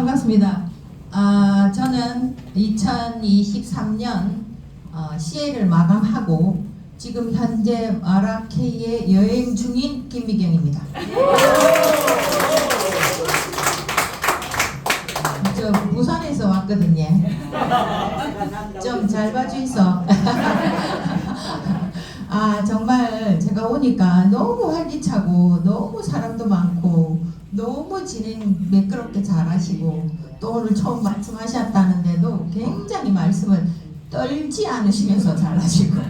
반갑습니다. 저는 2023년 CA를 마감하고 지금 현재 마라케이에 여행 중인 김미경입니다. 저 부산에서 왔거든요. 좀 잘 봐주이소. 정말 제가 오니까 너무 활기차고 너무 사람도 많고 너무 진행 매끄럽게 잘하시고 또 오늘 처음 말씀하셨다는데도 굉장히 말씀을 떨지 않으시면서 잘하시고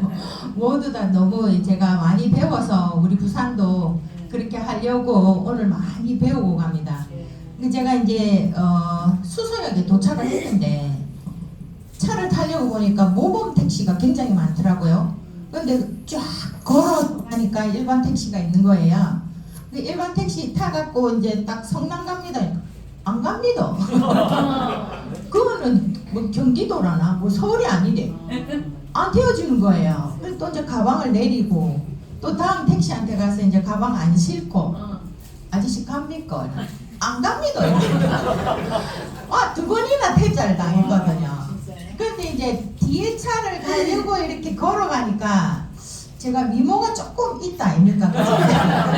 모두 다 너무 제가 많이 배워서 우리 부산도 그렇게 하려고 오늘 많이 배우고 갑니다. 제가 이제 수서역에 도착을 했는데 차를 타려고 보니까 모범 택시가 굉장히 많더라고요. 근데 쫙 걸어가니까 일반 택시가 있는 거예요. 일반 택시 타갖고 이제 딱 성남 갑니다. 안 갑니다. 그거는 뭐 경기도라나 뭐 서울이 아닌데 안 태워주는 거예요. 그래서 또 이제 가방을 내리고 또 다음 택시한테 가서 이제 가방 안 싣고 아저씨 갑니까? 안 갑니다. 두 번이나 퇴짜를 당했거든요. 근데 이제 뒤에 차를 가려고 이렇게 걸어가니까 제가 미모가 조금 있다 아닙니까? 맞아요.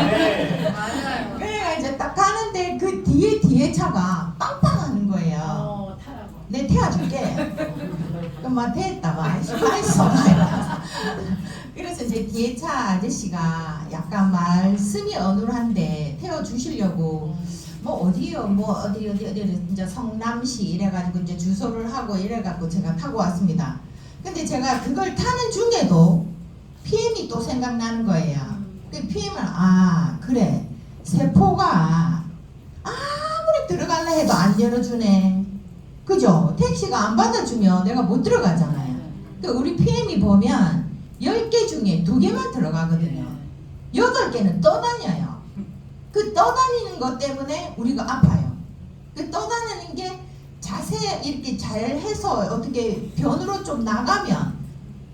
그래가 이제 딱 가는데 그 뒤에 차가 빵빵하는 거예요. 타라고. 내 태워줄게. 그럼 막 됐다 맛있어. 그래서 이제 뒤에 차 아저씨가 약간 말씀이 어눌한데 태워주시려고 뭐 어디요 어디 이제 성남시 이래가지고 이제 주소를 하고 이래갖고 제가 타고 왔습니다. 근데 제가 그걸 타는 중에도 PM이 또 생각나는 거예요. 그 PM은 그래 세포가 아무리 들어갈라 해도 안 열어주네. 그죠? 택시가 안 받아주면 내가 못 들어가잖아요. 그 우리 PM이 보면 10개 중에 2개만 들어가거든요. 8개는 떠다녀요. 그 떠다니는 것 때문에 우리가 아파요. 그 떠다니는 게 자세 이렇게 잘 해서 어떻게 변으로 좀 나가면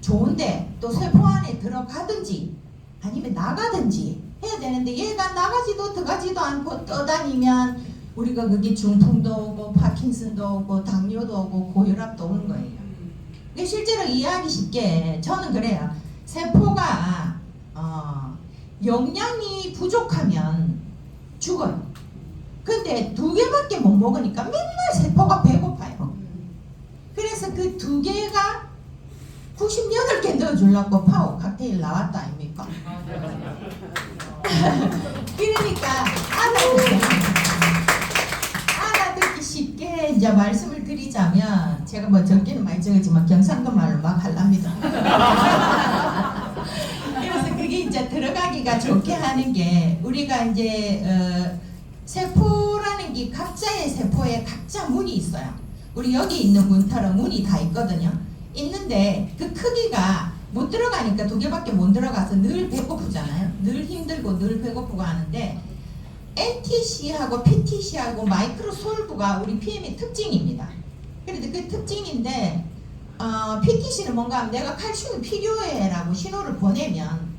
좋은데 또 세포 안에 들어가든지 아니면 나가든지 해야 되는데 얘가 나가지도 들어가지도 않고 떠다니면 우리가 그게 중풍도 오고 파킨슨도 오고 당뇨도 오고 고혈압도 오는 거예요. 실제로 이해하기 쉽게 저는 그래요. 세포가 영양이 부족하면 죽어요. 근데 2개밖에 못 먹으니까 맨날 세포가 배고파요. 그래서 그 2개가 98개 넣어주려고 파워 칵테일 나왔다 아닙니까? 그러니까 알아듣기 쉽게 이제 말씀을 드리자면 제가 뭐 적기는 많이 적었지만 경상도 말로 막 할랍니다. 그래서 그게 이제 들어가기가 좋게 하는 게 우리가 이제 세포라는 게 각자의 세포에 각자 문이 있어요. 우리 여기 있는 문처럼 문이 다 있거든요. 있는데 그 크기가 못 들어가니까 2개밖에 못 들어가서 늘 배고프잖아요. 늘 힘들고 늘 배고프고 하는데 NTC하고 PTC하고 마이크로솔브가 우리 PM의 특징입니다. 그런데 그 특징인데 PTC는 뭔가 하면 내가 칼슘이 필요해라고 신호를 보내면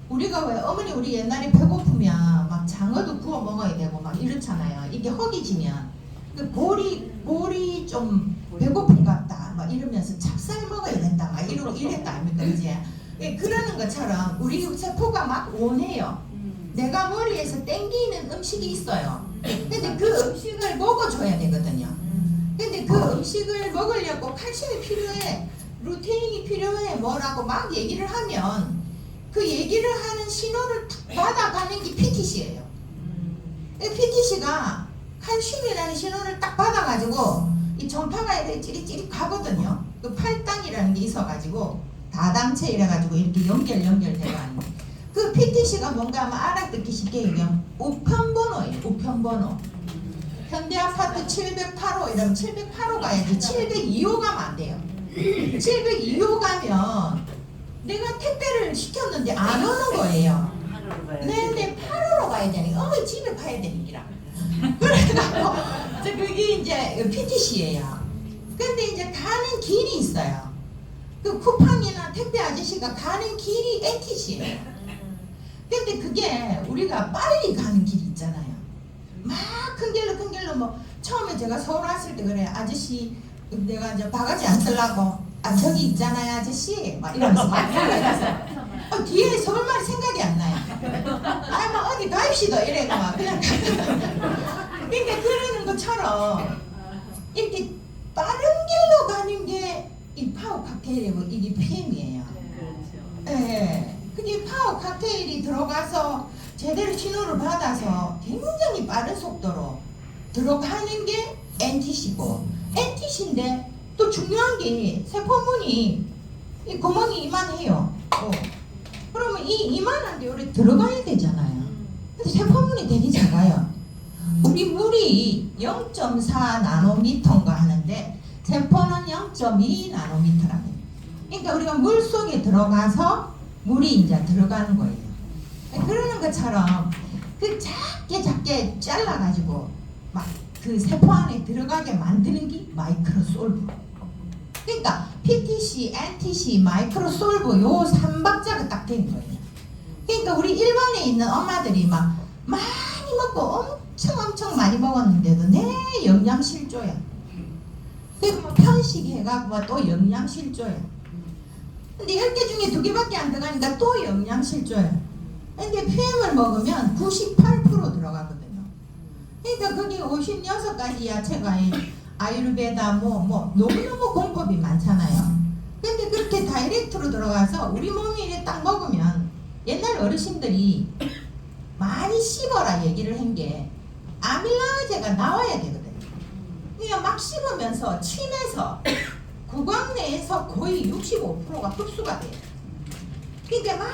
우리가 왜 어머니 우리 옛날에 배고프면 막 장어도 구워 먹어야 되고 막 이렇잖아요. 이게 허기지면 그 볼이 좀 배고픈 것 같다 막 이러면서 찹쌀 먹어야 된다 막 이랬다 아닙니까 이제 그러는 것처럼 우리 세포가 막 원해요. 내가 머리에서 땡기는 음식이 있어요. 근데 그 음식을 먹어줘야 되거든요. 근데 그 음식을 먹으려고 칼슘이 필요해, 루테인이 필요해 뭐라고 막 얘기를 하면 그 얘기를 하는 신호를 받아가는 게 PTC예요. PTC가 칼슘이라는 신호를 딱 받아가지고 이 전파가 이렇게 찌릿찌릿 가거든요. 그 팔당이라는 게 있어가지고 다당체 이래가지고 이렇게 연결돼가는 그 PTC가 뭔가 하면 알아듣기 쉽게 얘기하면 우편번호예요. 우편번호. 현대아파트 708호 이러면 708호 가야지 702호 가면 안 돼요. 702호 가면 내가 택배를 시켰는데 안 오는 거예요. 근데 8호로 가야 되니 어머니 집에 가야 되니라. 그래가지고 그게 이제 PTC예요. 근데 이제 가는 길이 있어요. 그 쿠팡이나 택배 아저씨가 가는 길이 NTC예요. 근데 그게 우리가 빨리 가는 길이 있잖아요. 막 큰 길로 뭐 처음에 제가 서울 왔을 때 그래, 아저씨 내가 이제 바가지 안 쓰려고 아 저기 있잖아요 아저씨 막 이러면서 막 이러면서 뒤에 서울말이 생각이 안 나요. 아뭐 어디 가입시다 이래고 막 그냥 그러니까 그러는 것처럼 이렇게 빠른 길로 가는 게 이 파워 칵테일이고 이게 PM이에요. 예, 그게 파워 칵테일이 들어가서 제대로 신호를 받아서 굉장히 빠른 속도로 들어가는 게 NTC고, NTC인데 또 중요한 게 세포문이 이 구멍이 이만해요. 그러면 이 이만한데 우리 들어가야 되잖아요. 근데 세포문이 되게 작아요. 우리 물이 0.4 나노미터인가 하는데 세포는 0.2 나노미터랍니다. 그러니까 우리가 물 속에 들어가서 물이 이제 들어가는 거예요. 그러는 것처럼 그 작게 잘라가지고 막 그 세포 안에 들어가게 만드는 게 마이크로솔브. 그러니까 PTC, NTC, 마이크로솔브 요 3박자가 딱 된 거예요. 그러니까 우리 일반에 있는 엄마들이 막 많이 먹고 엄청 많이 먹었는데도 내 영양실조야. 그리고 뭐 편식해가지고 또 영양실조야. 근데 10개 중에 2개밖에 안 들어가니까 또 영양실조야. 근데 PM을 먹으면 98% 들어가거든요. 그러니까 거기 56가지 야채가 아유르베다 뭐 너무너무 공법이 많잖아요. 근데 그렇게 다이렉트로 들어가서 우리 몸이 이렇게 딱 먹으면 옛날 어르신들이 많이 씹어라 얘기를 한 게 아밀라제가 나와야 되거든요. 그러니까 막 씹으면서 침에서 구강 내에서 거의 65%가 흡수가 돼요. 그러니까 막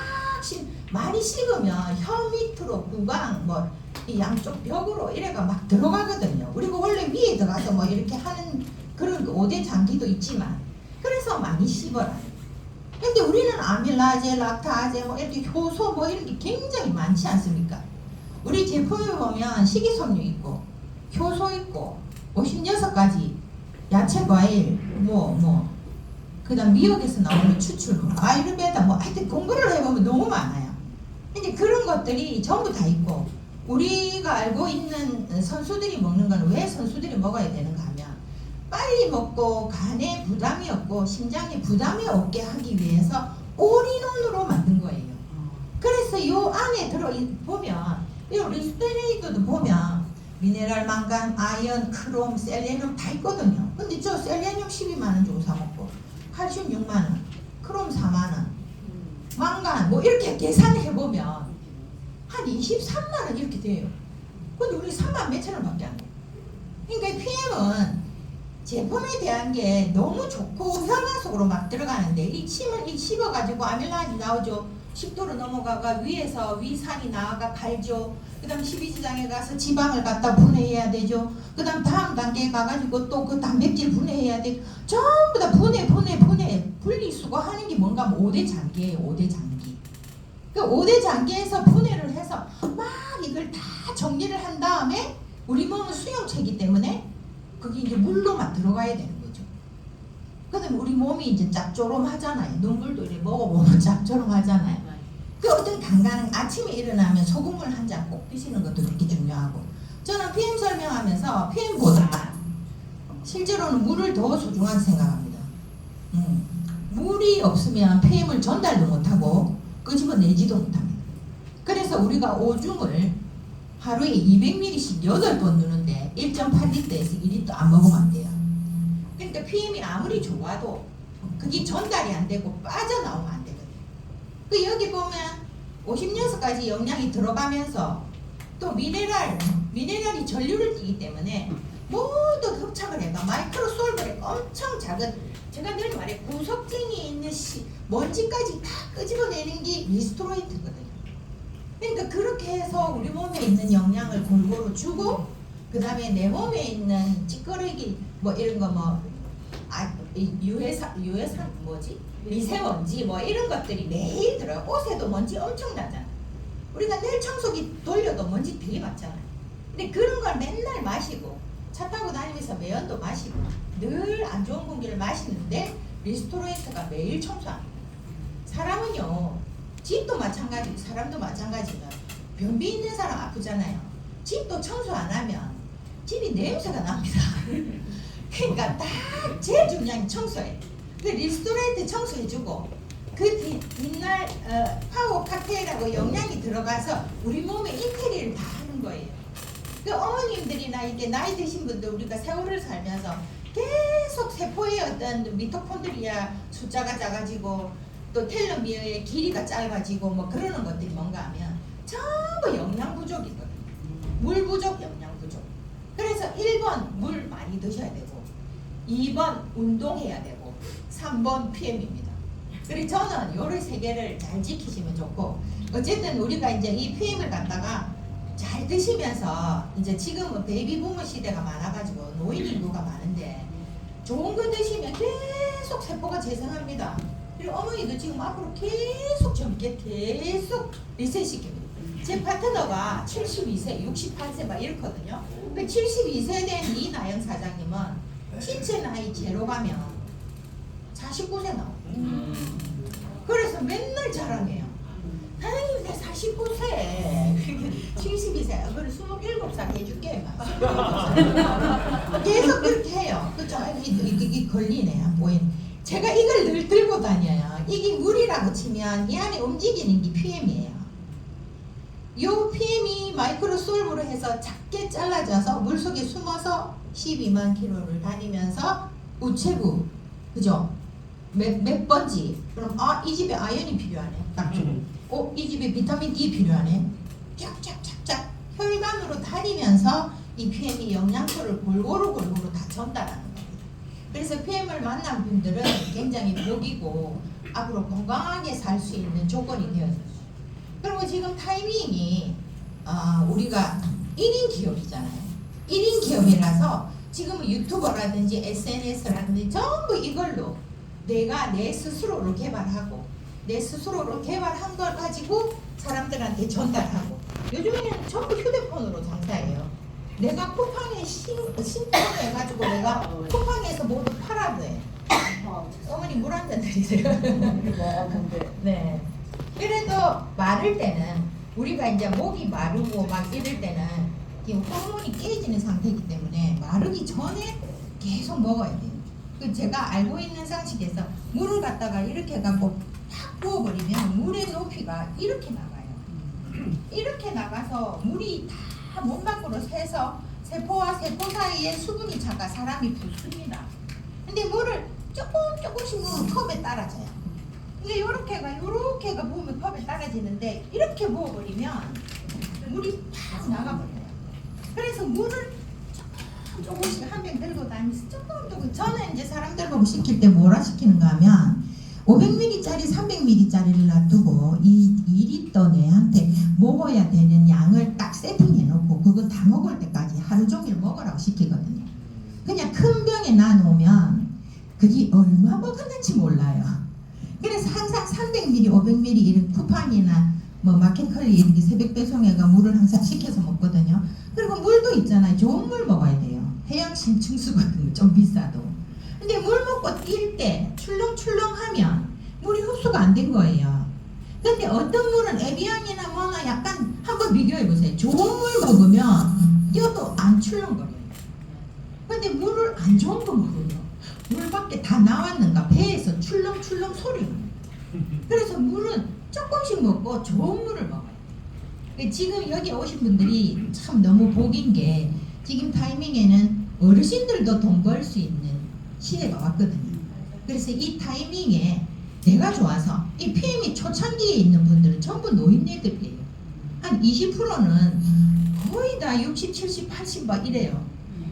많이 씹으면 혀 밑으로 구강 이 양쪽 벽으로 이래가 막 들어가거든요. 그리고 원래 위에 들어가서 뭐 이렇게 하는 그런 5대 장기도 있지만 그래서 많이 씹어라. 근데 우리는 아밀라제, 락타제 뭐 이렇게 효소 뭐 이런 게 굉장히 많지 않습니까? 우리 제품에 보면 식이섬유 있고 효소 있고 56가지 야채 과일 그 다음 미역에서 나오는 추출 아유르베다 하여튼 공부를 해보면 너무 많아요. 근데 그런 것들이 전부 다 있고 우리가 알고 있는 선수들이 먹는 거는 왜 선수들이 먹어야 되는가 하면 빨리 먹고 간에 부담이 없고 심장에 부담이 없게 하기 위해서 올인원으로 만든 거예요. 그래서 요 안에 들어보면 이 리스테레이드도 보면 미네랄, 망간, 아연, 크롬, 셀레늄 다 있거든요. 근데 저 셀레늄 12만원 주고 사먹고 칼슘 6만원, 크롬 4만원, 망간 뭐 이렇게 계산해보면 한 23만원 이렇게 돼요. 근데 우리 3만 몇천 원 밖에 안 돼요. 그러니까 PM은 제품에 대한 게 너무 좋고 혈관 속으로 막 들어가는데 이 침을 씹어가지고 아밀라제 나오죠. 10도로 넘어가가 위에서 위산이 나와가 갈죠. 그 다음 12지장에 가서 지방을 갖다 분해해야 되죠. 그 다음 다음 단계에 가가지고 또 그 단백질 분해해야 돼. 전부 다 분해 분리수거 하는 게 뭔가 5대 장기예요. 5대 장기. 그 5대 장기에서 분해를 해서 막 이걸 다 정리를 한 다음에 우리 몸은 수용체이기 때문에 그게 이제 물로만 들어가야 되는 거죠. 그다음에 우리 몸이 이제 짭조름하잖아요. 눈물도 이렇게 먹어보면 짭조름하잖아요. 그 어떤 간간은 아침에 일어나면 소금물 한 잔 꼭 드시는 것도 그렇게 중요하고 저는 PM 설명하면서 PM보다 실제로는 물을 더 소중하게 생각합니다. 물이 없으면 PM을 전달도 못하고 끄집어내지도 못합니다. 그래서 우리가 오줌을 하루에 200ml씩 8번 누는데 1.8리터에서 2리터 안 먹으면 안 돼요. 그러니까 PM이 아무리 좋아도 그게 전달이 안 되고 빠져나오면 안 되거든요. 그 여기 보면 56가지 영양이 들어가면서 또 미네랄이 전류를 띠기 때문에 모두 흡착을 해가 마이크로솔브에 엄청 작은 제가 늘 말해 구석쟁이에 있는 먼지까지 다 끄집어내는 게 리스토레이트거든요. 그러니까 그렇게 해서 우리 몸에 있는 영양을 골고루 주고 그 다음에 내 몸에 있는 찌꺼기 이런 거 유해산 미세먼지 이런 것들이 매일 들어요. 옷에도 먼지 엄청 나잖아. 우리가 늘 청소기 돌려도 먼지 되게 많잖아요. 근데 그런 걸 맨날 마시고 차 타고 다니면서 매연도 마시고 늘 안 좋은 공기를 마시는데 리스토레이트가 매일 청소합니다. 사람은요 집도 마찬가지고 사람도 마찬가지면 변비 있는 사람 아프잖아요. 집도 청소 안 하면 집이 냄새가 납니다. 그러니까 딱 제일 중요한 게 청소예요. 그 리스토레이트 청소해주고 그 뒷날 파워 칵테일하고 영양이 들어가서 우리 몸의 인테리어를 다 하는 거예요. 그 어머님들이나 이게 나이 드신 분들 우리가 세월을 살면서 계속 세포의 어떤 미토콘드리아 숫자가 작아지고 또 텔로미어의 길이가 짧아지고 뭐 그러는 것들이 뭔가 하면 전부 영양 부족이거든요. 물 부족, 영양 부족. 그래서 1번 물 많이 드셔야 되고 2번 운동해야 되고 3번 PM입니다. 그래서 저는 요런 세 개를 잘 지키시면 좋고 어쨌든 우리가 이제 이 PM을 갖다가 잘 드시면서 이제 지금은 베이비부머 시대가 많아가지고 노인 인구가 많은데 좋은 거 드시면 계속 세포가 재생합니다. 그리고 어머니도 지금 앞으로 계속 젊게 계속 리셋시킵니다. 제 파트너가 72세, 68세 막 이렇거든요. 72세 된 이나영 사장님은 신체 나이 제로 가면 49세 나와요. 그래서 맨날 자랑해요. 사장님 나 49세 72세 그래 27살 해줄게 계속 그렇게 해요. 그쵸? 이게 걸리네 안 보이네. 제가 이걸 늘 들고 다녀요. 이게 물이라고 치면 이 안에 움직이는 게 PM이에요. 요 PM이 마이크로솔브로 해서 작게 잘라져서 물속에 숨어서 12만 킬로를 다니면서 우체부 그죠? 몇 번지 그럼 이 집에 아연이 필요하네 딱 주고 이 집에 비타민 D 필요하네 쫙쫙쫙쫙 혈관으로 다니면서 이 PM이 영양소를 골고루 다 전달하는 거예요. 그래서 PM을 만난 분들은 굉장히 복이고 앞으로 건강하게 살 수 있는 조건이 되었어요. 그리고 지금 타이밍이 우리가 1인 기업이잖아요. 1인 기업이라서 지금은 유튜버라든지 SNS라든지 전부 이걸로 내가 내 스스로를 개발하고 내 스스로를 개발한 걸 가지고 사람들한테 전달하고 요즘에는 전부 휴대폰으로 장사해요. 내가 쿠팡에 신청해가지고 내가 쿠팡에서 모두 팔아도 해. 어머니 물 한 잔 드리세요. 네. 그래도 마를 때는 우리가 이제 목이 마르고 막 이럴 때는 지금 호르몬이 깨지는 상태이기 때문에 마르기 전에 계속 먹어야 돼요. 그 제가 알고 있는 상식에서 물을 갖다가 이렇게 해갖고 팍 부어버리면 물의 높이가 이렇게 나가요. 이렇게 나가서 물이 다 몸 밖으로 새서 세포와 세포 사이에 수분이 차가 사람이 붓습니다. 근데 물을 조금씩 부으면 컵에 따라져요. 근데 요렇게가 부으면 컵에 따라지는데 이렇게 부어버리면 물이 팍 나가버려요. 그래서 물을 조금씩 한 병 들고 다니면서 조금 저는 이제 사람들 보고 시킬 때 뭐라 시키는가 하면 500ml짜리 300ml짜리를 놔두고 이 2리터 내한테 먹어야 되는 양을 딱 세팅해 놓고 그거 다 먹을 때까지 하루 종일 먹으라고 시키거든요. 그냥 큰 병에 놔놓으면 그게 얼마 먹었는지 몰라요. 그래서 항상 300ml, 500ml 이런 쿠팡이나 뭐 마켓컬리 이렇게 새벽 배송해가 물을 항상 시켜서 먹거든요. 그리고 물도 있잖아요. 좋은 물 먹어야 돼요. 해양심 층수 같은 거 좀 비싸도. 근데 물 먹고 뛸 때 출렁출렁하면 물이 흡수가 안 된 거예요. 근데 어떤 물은 에비앙이나 뭐나 약간 한번 비교해 보세요. 좋은 물 먹으면 뛰어도 안 출렁거려요. 근데 물을 안 좋은 거 먹으면 물밖에 다 나왔는가 배에서 출렁출렁 소리가 나요. 그래서 물은 조금씩 먹고 좋은 물을 먹어요. 지금 여기 오신 분들이 참 너무 복인 게 지금 타이밍에는 어르신들도 돈 벌 수 있는 시대가 왔거든요. 그래서 이 타이밍에 내가 좋아서 이 PM이 초창기에 있는 분들은 전부 노인네들이에요. 한 20%는 거의 다 60, 70, 80 막 이래요.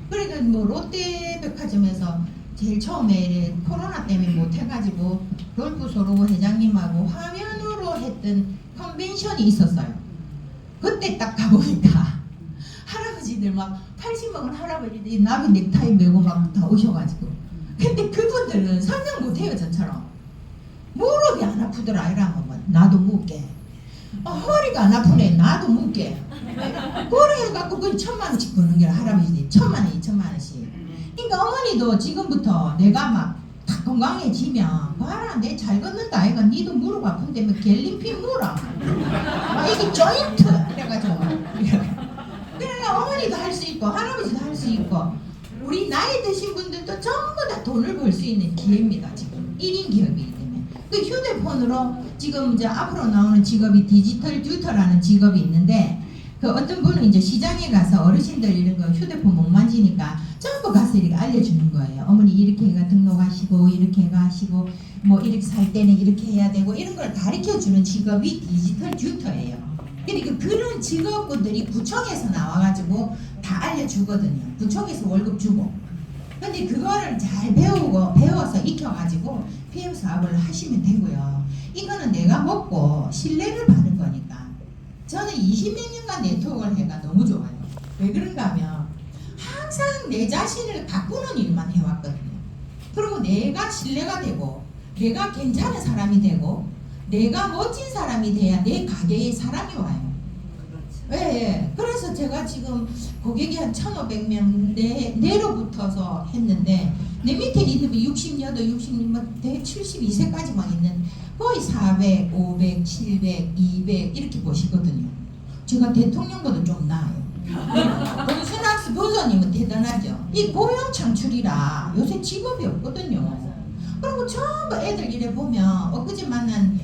그러니까 뭐 롯데백화점에서 제일 처음에 코로나 때문에 못 해가지고 롤프소로 회장님하고 화면으로 했던 컨벤션이 있었어요. 그때 딱 가보니까 할아버지들 막 80 먹은 할아버지들이 나비 넥타이 메고 막 다 오셔가지고 근데 그분들은 설명 못해요. 저처럼 무릎이 안 아프더라 이러면 뭐, 나도 묻게 허리가 안 아프네 나도 묻게 그래 해갖고 그 1000만원씩 버는 게 할아버지들이 1000만원 2000만원씩. 그러니까 어머니도 지금부터 내가 막 다 건강해지면 봐라 내 잘 걷는다 아이가 니도 무릎 아픈데 뭐 갤린핀 물어 이게 조인트 이래가지고 그러니까 어머니 할머니도 할 수 있고 할아버지도 할 수 있고 우리 나이 드신 분들도 전부 다 돈을 벌 수 있는 기회입니다. 지금 1인 기업이기 때문에 그 휴대폰으로 지금 이제 앞으로 나오는 직업이 디지털 튜터라는 직업이 있는데 그 어떤 분은 이제 시장에 가서 어르신들 이런 거 휴대폰 못 만지니까 전부 가서 이렇게 알려주는 거예요. 어머니 이렇게 해가 등록하시고 이렇게 해가 하시고 뭐 이렇게 살 때는 이렇게 해야 되고 이런 걸 가르쳐주는 직업이 디지털 튜터예요. 그러니까 그런 직업군들이 구청에서 나와가지고 다 알려주거든요. 구청에서 월급 주고. 근데 그거를 잘 배워서 익혀가지고 PM 사업을 하시면 되고요. 이거는 내가 먹고 신뢰를 받는 거니까. 저는 20몇 년간 네트워크를 해가 너무 좋아요. 왜 그런가 하면 항상 내 자신을 바꾸는 일만 해왔거든요. 그리고 내가 신뢰가 되고 내가 괜찮은 사람이 되고 내가 멋진 사람이 돼야 내 가게에 사람이 와요. 예. 그래서 제가 지금 고객이 한 1,500명 내로부터서 했는데 내 밑에 리더비 68, 60, 72세까지 막 있는 거의 400, 500, 700, 200 이렇게 보시거든요. 제가 대통령보다 좀 나아요. 권순학수 변호사님은 대단하죠. 이 고용 창출이라 요새 직업이 없거든요. 그리고 전부 애들 이래 보면 엊그제 만난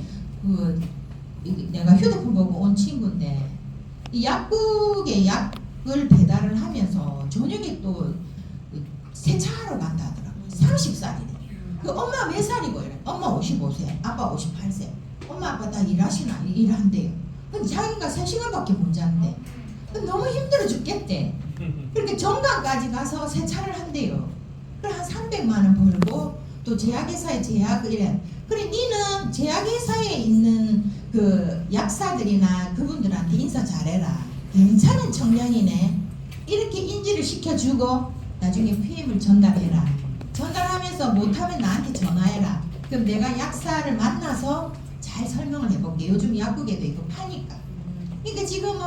내가 휴대폰 보고 온 친구인데 이 약국에 약을 배달을 하면서 저녁에 또 세차하러 간다 하더라고요. 30살이래. 그 엄마 몇 살이고 이래. 엄마 55세, 아빠 58세. 엄마 아빠 다 일한대요. 근데 자기가 3시간밖에 못 잔대. 너무 힘들어 죽겠대. 그렇게 정강까지 가서 세차를 한대요. 그래 한 300만 원 벌고 또 제약회사에 제약 이래. 그래 니는 제약회사에 있는 그 약사들이나 그분들한테 인사 잘해라. 괜찮은 청년이네. 이렇게 인지를 시켜주고 나중에 PM을 전달해라. 전달하면서 못하면 나한테 전화해라. 그럼 내가 약사를 만나서 잘 설명을 해볼게. 요즘 약국에도 이거 파니까. 그러니까 지금은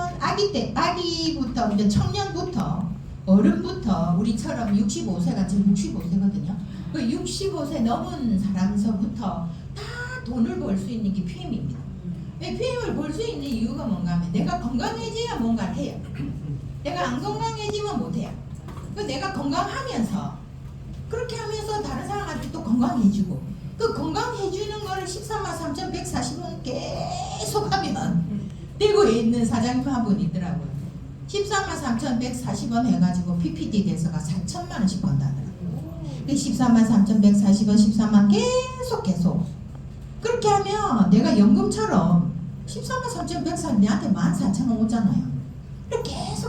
아기부터 이제 청년부터 어른부터 우리처럼 65세가 지금 65세거든요. 그 65세 넘은 사람서부터 다 돈을 벌 수 있는 게 PM입니다. 왜 PM을 벌 수 있는 이유가 뭔가 하면 내가 건강해져야 뭔가를 해요. 내가 안 건강해지면 못해요. 그 내가 건강하면서 그렇게 하면서 다른 사람한테 또 건강해주고 그 건강해주는 거를 143,140원 계속 하면 대구에 있는 사장님 한 분 있더라고요. 143,140원 해가지고 PPT 대서가 4천만 원씩 번다더라고요. 143,140원 13만 계속 그렇게 하면 내가 연금처럼 143,140원 내한테 14,000원 오잖아요.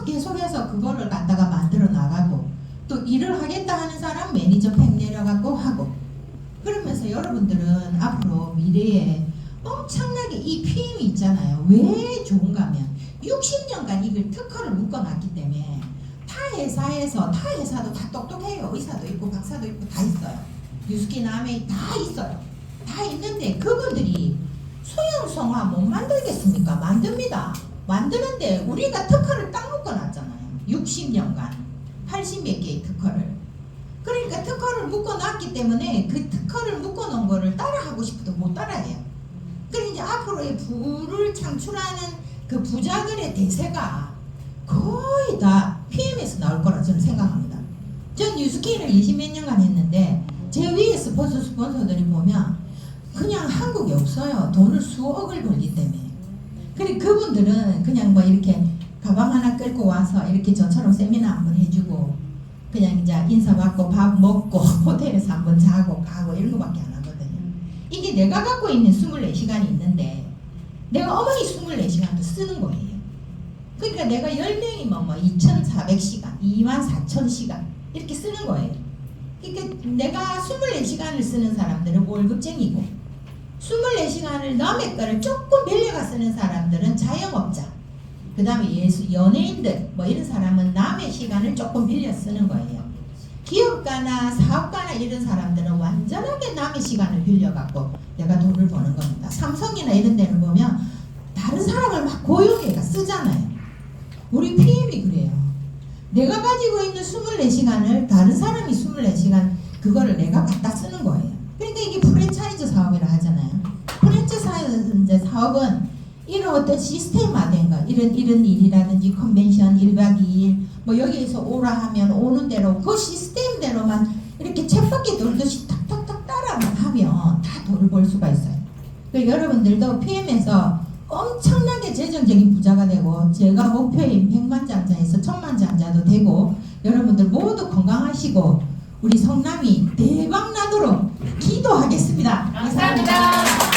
계속해서 그거를 갖다가 만들어 나가고 또 일을 하겠다 하는 사람 매니저 팩 내려가고 하고 그러면서 여러분들은 앞으로 미래에 엄청나게 이 PM이 있잖아요. 왜 좋은가 하면 60년간 이걸 특허를 묶어놨기 때문에 타 회사도 다 똑똑해요. 의사도 있고 박사도 있고 다 있어요. 뉴스키 남에 다 있어요. 다 있는데 그분들이 소형성화 못 만들겠습니까? 만듭니다. 만드는데 우리가 특허를 딱 묶어놨잖아요. 60년간 80몇 개의 특허를. 그러니까 특허를 묶어놨기 때문에 그 특허를 묶어놓은 거를 따라하고 싶어도 못 따라해요. 그러니까 이제 앞으로의 부를 창출하는 그 부자들의 대세가 거의 다 PM에서 나올 거라 저는 생각합니다. 전 뉴스키를 20몇 년간 했는데 제 위에 스폰서들이 보면 그냥 한국에 없어요. 돈을 수억을 벌기 때문에. 그리고 그분들은 그냥 뭐 이렇게 가방 하나 끌고 와서 이렇게 저처럼 세미나 한번 해주고 그냥 이제 인사받고 밥 먹고 호텔에서 한번 자고 가고 이런 거밖에 안 하거든요. 이게 내가 갖고 있는 24시간이 있는데 내가 어머니 24시간도 쓰는 거예요. 그러니까 내가 10명이면 뭐 2,400시간, 24,000시간 이렇게 쓰는 거예요. 그러니까 내가 24시간을 쓰는 사람들은 월급쟁이고 24시간을 남의 거를 조금 빌려가 쓰는 사람들은 자영업자 그 다음에 연예인들 뭐 이런 사람은 남의 시간을 조금 빌려 쓰는 거예요. 기업가나 사업가나 이런 사람들은 완전하게 남의 시간을 빌려갖고 내가 돈을 버는 겁니다. 삼성이나 이런 데는 보면 다른 사람을 막 고용해가 쓰잖아요. 우리 PM이 그래요. 내가 가지고 있는 24시간을 다른 사람이 24시간 그거를 내가 갖다 쓰는 거예요. 그러니까 이게 프랜차이즈 사업이라 하잖아요. 프랜차이즈 사업은 이런 어떤 시스템화된 거, 이런 일이라든지 컨벤션 1박 2일 뭐 여기에서 오라 하면 오는 대로 그 시스템대로만 이렇게 쳇바퀴 돌듯이 탁탁탁 따라만 하면 다 돈을 벌 수가 있어요. 그러니까 여러분들도 PM에서 엄청나게 재정적인 부자가 되고 제가 목표인 100만장자에서 1000만장자도 되고 여러분들 모두 건강하시고 우리 성남이 대박 나도록 기도하겠습니다. 감사합니다.